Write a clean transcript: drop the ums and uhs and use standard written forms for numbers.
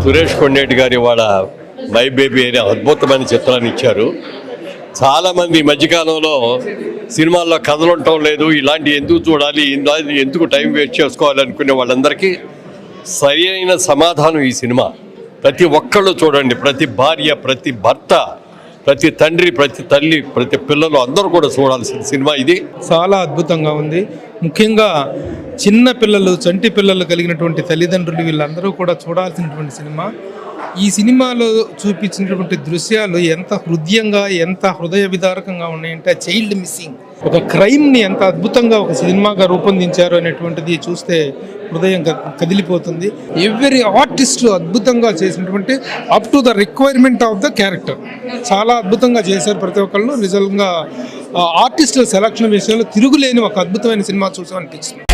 సురేష్ కొండేటి గారి వాళ్ళ my baby అనే అద్భుతమైన చిత్రాన్ని ఇచ్చారు. చాలామంది ఈ మధ్యకాలంలో సినిమాల్లో కథలు ఉండటం లేదు, ఇలాంటి ఎందుకు చూడాలి, ఎందుకు టైం వేస్ట్ చేసుకోవాలి అనుకునే వాళ్ళందరికీ సరి అయిన సమాధానం ఈ సినిమా. ప్రతి ఒక్కళ్ళు చూడండి, ప్రతి భార్య, ప్రతి భర్త, ప్రతి తండ్రి, ప్రతి తల్లి, ప్రతి పిల్లలు అందరూ కూడా చూడాల్సిన సినిమా ఇది. చాలా అద్భుతంగా ఉంది. ముఖ్యంగా చిన్న పిల్లలు, చంటి పిల్లలు కలిగినటువంటి తల్లిదండ్రులు వీళ్ళందరూ కూడా చూడాల్సినటువంటి సినిమా. ఈ సినిమాలో చూపించినటువంటి దృశ్యాలు ఎంత హృదయంగా, ఎంత హృదయ విదారకంగా ఉన్నాయంటే చైల్డ్ మిస్సింగ్, ఒక క్రైమ్ని ఎంత అద్భుతంగా ఒక సినిమాగా రూపొందించారు అనేటువంటిది చూస్తే హృదయం కదిలిపోతుంది. ఎవ్రీ ఆర్టిస్ట్ అద్భుతంగా చేసినటువంటి up to the requirement of the character చాలా అద్భుతంగా చేశారు ప్రతి ఒక్కళ్ళు. నిజంగా ఆర్టిస్టుల సెలక్షన్ విషయంలో తిరుగులేని ఒక అద్భుతమైన సినిమా చూసామనిపించింది.